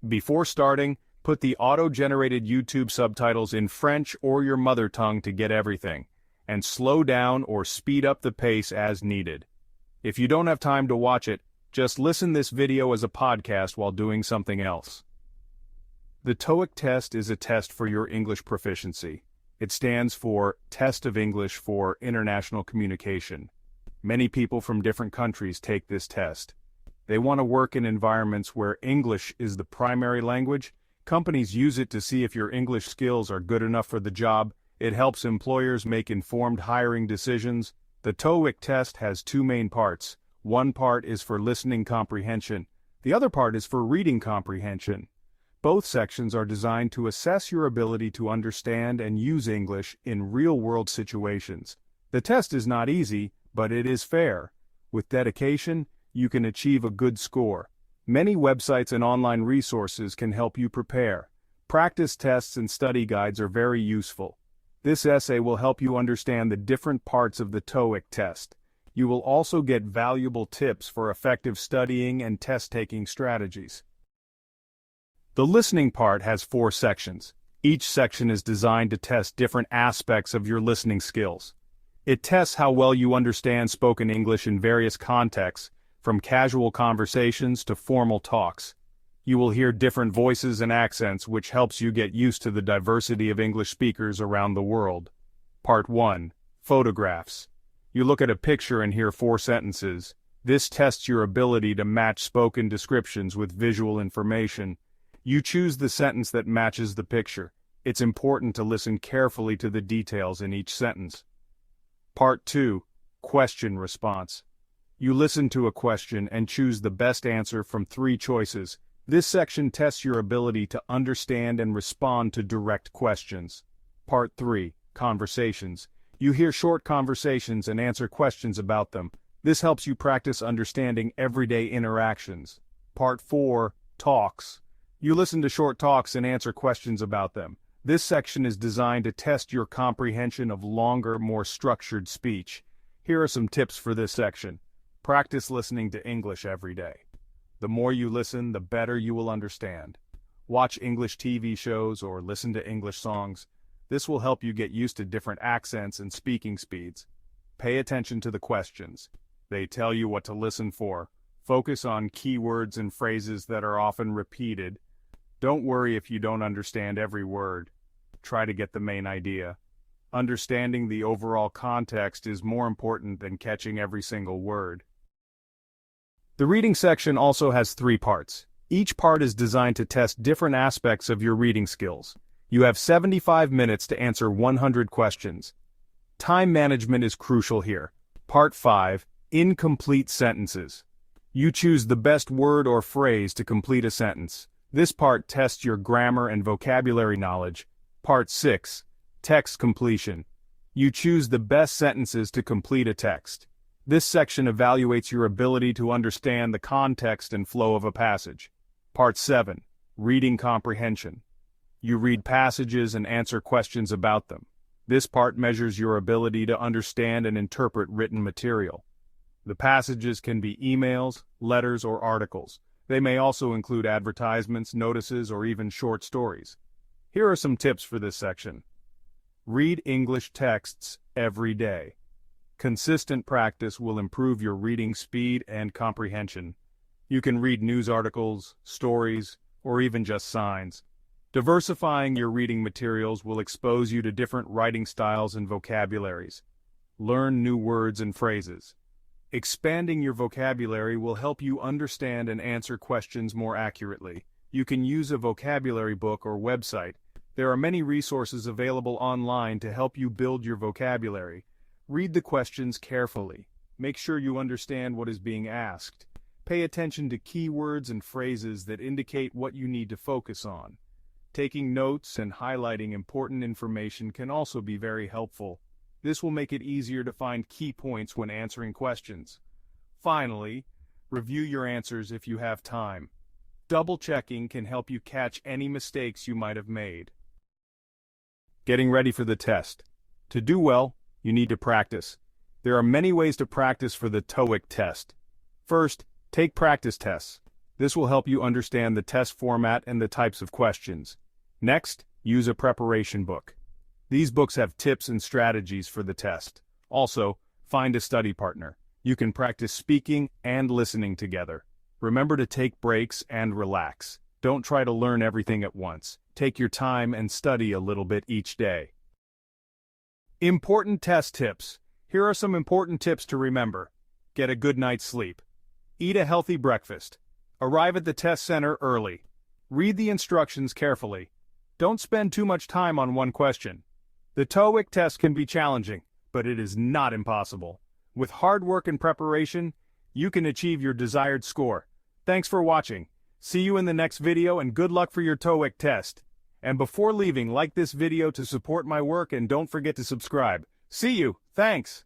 Before starting, put the auto-generated YouTube subtitles in French or your mother tongue to get everything, and slow down or speed up the pace as needed. If you don't have time to watch it, just listen this video as a podcast while doing something else. The TOEIC test is a test for your English proficiency. It stands for Test of English for International Communication. Many people from different countries take this test. They want to work in environments where English is the primary language. Companies use it to see if your English skills are good enough for the job. It helps employers make informed hiring decisions. The TOEIC test has two main parts. One part is for listening comprehension. The other part is for reading comprehension. Both sections are designed to assess your ability to understand and use English in real-world situations. The test is not easy, but it is fair. With dedication, you can achieve a good score. Many websites and online resources can help you prepare. Practice tests and study guides are very useful. This essay will help you understand the different parts of the TOEIC test. You will also get valuable tips for effective studying and test-taking strategies. The listening part has 4 sections. Each section is designed to test different aspects of your listening skills. It tests how well you understand spoken English in various contexts, from casual conversations to formal talks. You will hear different voices and accents, which helps you get used to the diversity of English speakers around the world. Part 1. Photographs. You look at a picture and hear 4 sentences. This tests your ability to match spoken descriptions with visual information. You choose the sentence that matches the picture. It's important to listen carefully to the details in each sentence. Part 2. Question response. You listen to a question and choose the best answer from 3 choices. This section tests your ability to understand and respond to direct questions. Part 3. Conversations. You hear short conversations and answer questions about them. This helps you practice understanding everyday interactions. Part 4. Talks. You listen to short talks and answer questions about them. This section is designed to test your comprehension of longer, more structured speech. Here are some tips for this section. Practice listening to English every day. The more you listen, the better you will understand. Watch English TV shows or listen to English songs. This will help you get used to different accents and speaking speeds. Pay attention to the questions. They tell you what to listen for. Focus on keywords and phrases that are often repeated. Don't worry if you don't understand every word. Try to get the main idea. Understanding the overall context is more important than catching every single word. The reading section also has 3 parts. Each part is designed to test different aspects of your reading skills. You have 75 minutes to answer 100 questions. Time management is crucial here. Part 5. Incomplete sentences. You choose the best word or phrase to complete a sentence. This part tests your grammar and vocabulary knowledge. Part 6. Text completion. You choose the best sentences to complete a text. This section evaluates your ability to understand the context and flow of a passage. Part 7. Reading comprehension. You read passages and answer questions about them. This part measures your ability to understand and interpret written material. The passages can be emails, letters, or articles. They may also include advertisements, notices, or even short stories. Here are some tips for this section. Read English texts every day. Consistent practice will improve your reading speed and comprehension. You can read news articles, stories, or even just signs. Diversifying your reading materials will expose you to different writing styles and vocabularies. Learn new words and phrases. Expanding your vocabulary will help you understand and answer questions more accurately. You can use a vocabulary book or website. There are many resources available online to help you build your vocabulary. Read the questions carefully. Make sure you understand what is being asked. Pay attention to keywords and phrases that indicate what you need to focus on. Taking notes and highlighting important information can also be very helpful. This will make it easier to find key points when answering questions. Finally, review your answers if you have time. Double-checking can help you catch any mistakes you might have made. Getting ready for the test. To do well, you need to practice. There are many ways to practice for the TOEIC test. First, take practice tests. This will help you understand the test format and the types of questions. Next, use a preparation book. These books have tips and strategies for the test. Also, find a study partner. You can practice speaking and listening together. Remember to take breaks and relax. Don't try to learn everything at once. Take your time and study a little bit each day. Important test tips. Here are some important tips to remember. Get a good night's sleep. Eat a healthy breakfast. Arrive at the test center early. Read the instructions carefully. Don't spend too much time on one question. The TOEIC test can be challenging, but it is not impossible. With hard work and preparation, you can achieve your desired score. Thanks for watching. See you in the next video and good luck for your TOEIC test. And before leaving, like this video to support my work and don't forget to subscribe. See you. Thanks.